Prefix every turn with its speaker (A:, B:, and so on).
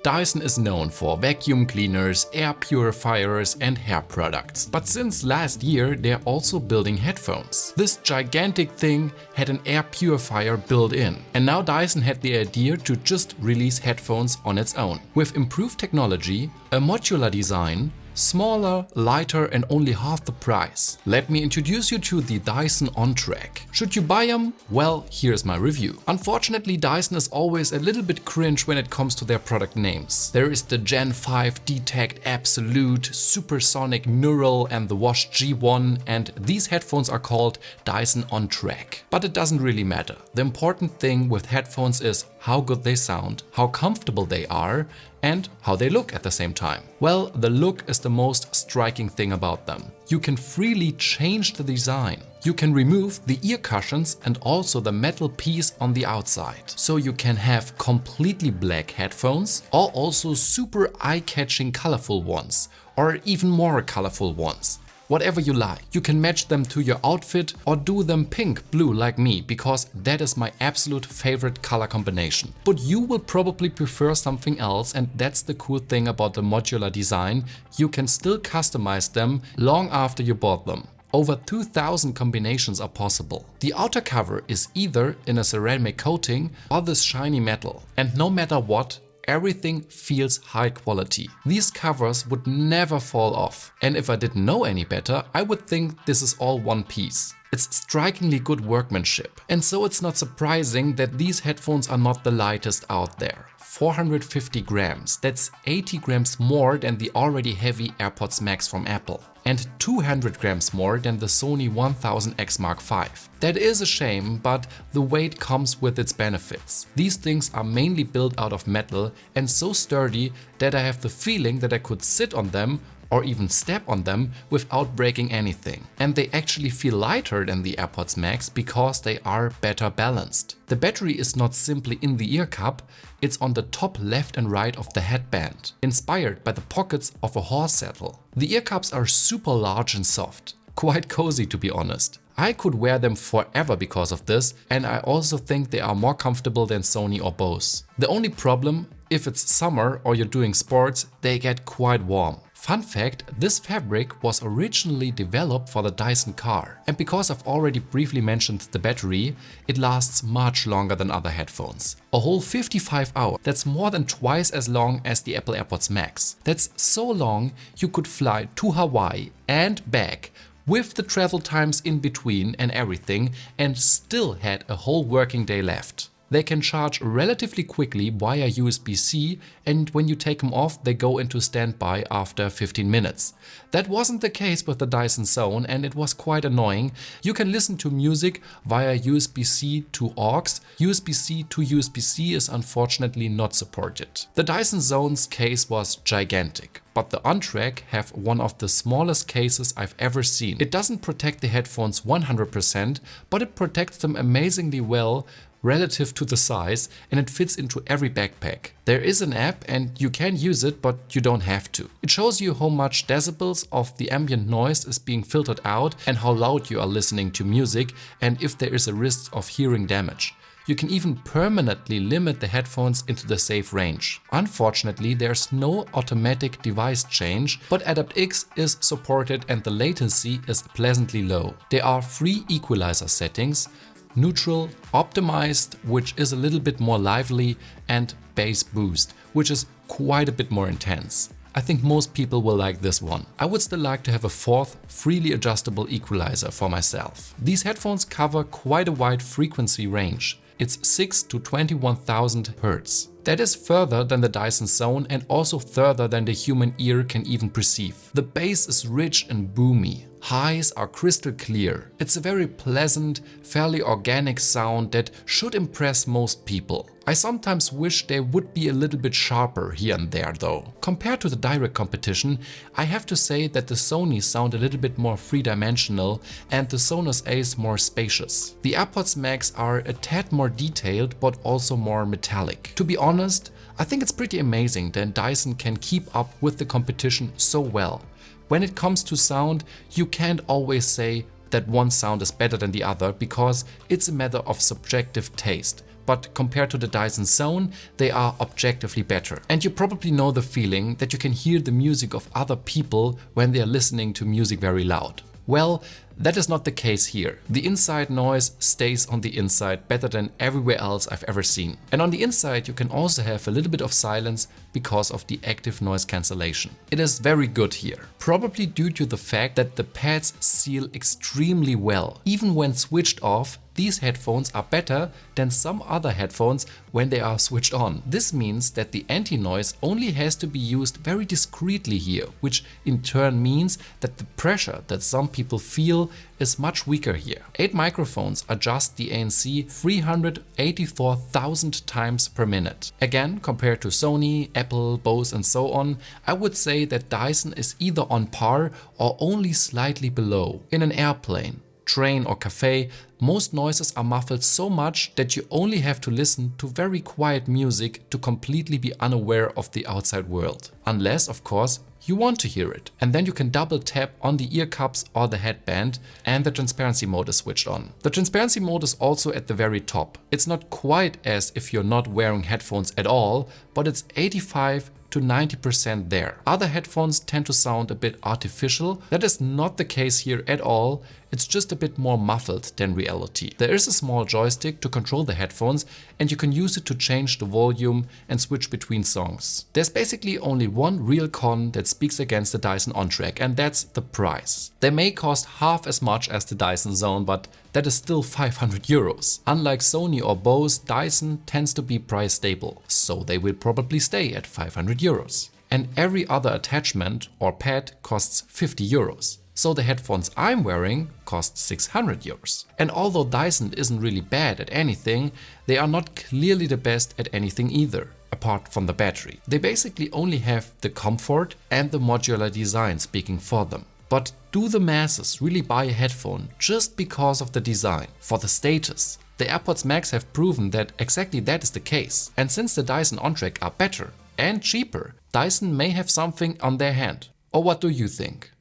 A: Dyson is known for vacuum cleaners, air purifiers and hair products. But since last year they're also building headphones. This gigantic thing had an air purifier built in. And now Dyson had the idea to just release headphones on its own. With improved technology, a modular design, smaller, lighter and only half the price. Let me introduce you to the Dyson Ontrac. Should you buy them? Well, here's my review. Unfortunately, Dyson is always a little bit cringe when it comes to their product names. There is the Gen 5 Detect Absolute, Supersonic Neural and the Wash G1, and these headphones are called Dyson Ontrac. But it doesn't really matter. The important thing with headphones is how good they sound, how comfortable they are, and how they look at the same time. Well, the look is the most striking thing about them. You can freely change the design. You can remove the ear cushions and also the metal piece on the outside. So you can have completely black headphones or also super eye-catching colorful ones or even more colorful ones. Whatever you like. You can match them to your outfit or do them pink, blue like me, because that is my absolute favorite color combination. But you will probably prefer something else, and that's the cool thing about the modular design. You can still customize them long after you bought them. Over 2000 combinations are possible. The outer cover is either in a ceramic coating or this shiny metal. And no matter what, everything feels high quality. These covers would never fall off. And if I didn't know any better, I would think this is all one piece. It's strikingly good workmanship. And so it's not surprising that these headphones are not the lightest out there. 450 grams, that's 80 grams more than the already heavy AirPods Max from Apple. And 200 grams more than the Sony 1000X Mark V. That is a shame, but the weight comes with its benefits. These things are mainly built out of metal and so sturdy that I have the feeling that I could sit on them or even step on them without breaking anything. And they actually feel lighter than the AirPods Max because they are better balanced. The battery is not simply in the ear cup, it's on the top left and right of the headband, inspired by the pockets of a horse saddle. The ear cups are super large and soft, quite cozy to be honest. I could wear them forever because of this, and I also think they are more comfortable than Sony or Bose. The only problem, if it's summer or you're doing sports, they get quite warm. Fun fact, this fabric was originally developed for the Dyson car. And because I've already briefly mentioned the battery, it lasts much longer than other headphones. A whole 55 hours. That's more than twice as long as the Apple AirPods Max. That's so long you could fly to Hawaii and back with the travel times in between and everything and still had a whole working day left. They can charge relatively quickly via USB-C, and when you take them off they go into standby after 15 minutes. That wasn't the case with the Dyson Zone and it was quite annoying. You can listen to music via USB-C to aux. USB-C to USB-C is unfortunately not supported. The Dyson Zone's case was gigantic, but the Ontrac have one of the smallest cases I've ever seen. It doesn't protect the headphones 100%, but it protects them amazingly well relative to the size, and it fits into every backpack. There is an app and you can use it, but you don't have to. It shows you how much decibels of the ambient noise is being filtered out and how loud you are listening to music and if there is a risk of hearing damage. You can even permanently limit the headphones into the safe range. Unfortunately, there's no automatic device change, but AdaptX is supported and the latency is pleasantly low. There are 3 equalizer settings: neutral, optimized, which is a little bit more lively, and bass boost, which is quite a bit more intense. I think most people will like this one. I would still like to have a 4th freely adjustable equalizer for myself. These headphones cover quite a wide frequency range. It's 6 to 21,000 Hz. That is further than the Dyson Zone and also further than the human ear can even perceive. The bass is rich and boomy. Highs are crystal clear. It's a very pleasant, fairly organic sound that should impress most people. I sometimes wish they would be a little bit sharper here and there though. Compared to the direct competition, I have to say that the Sony sound a little bit more three-dimensional and the Sonos Ace more spacious. The AirPods Max are a tad more detailed but also more metallic. To be honest, I think it's pretty amazing that Dyson can keep up with the competition so well. When it comes to sound, you can't always say that one sound is better than the other because it's a matter of subjective taste. but compared to the Dyson Zone, they are objectively better. And you probably know the feeling that you can hear the music of other people when they are listening to music very loud. Well, that is not the case here. The inside noise stays on the inside better than everywhere else I've ever seen. And on the inside you can also have a little bit of silence because of the active noise cancellation. It is very good here, probably due to the fact that the pads seal extremely well. Even when switched off, these headphones are better than some other headphones when they are switched on. This means that the anti-noise only has to be used very discreetly here, which in turn means that the pressure that some people feel is much weaker here. 8 microphones adjust the ANC 384,000 times per minute. Again, compared to Sony, Apple, Bose and so on, I would say that Dyson is either on par or only slightly below. In an airplane, train or cafe, most noises are muffled so much that you only have to listen to very quiet music to completely be unaware of the outside world. Unless, of course, you want to hear it. And then you can double tap on the ear cups or the headband and the transparency mode is switched on. The transparency mode is also at the very top. It's not quite as if you're not wearing headphones at all, but it's 85 to 90% there. Other headphones tend to sound a bit artificial. That is not the case here at all. It's just a bit more muffled than reality. There is a small joystick to control the headphones and you can use it to change the volume and switch between songs. There's basically only one real con that speaks against the Dyson Ontrac, and that's the price. They may cost half as much as the Dyson Zone, but that is still 500 euros. Unlike Sony or Bose, Dyson tends to be price stable, so they will probably stay at 500 euros. And every other attachment or pad costs 50 euros. So the headphones I'm wearing cost 600 euros. And although Dyson isn't really bad at anything, they are not clearly the best at anything either, apart from the battery. They basically only have the comfort and the modular design speaking for them. But do the masses really buy a headphone just because of the design, for the status? The AirPods Max have proven that exactly that is the case. And since the Dyson Ontrac are better and cheaper, Dyson may have something on their hand. Or what do you think?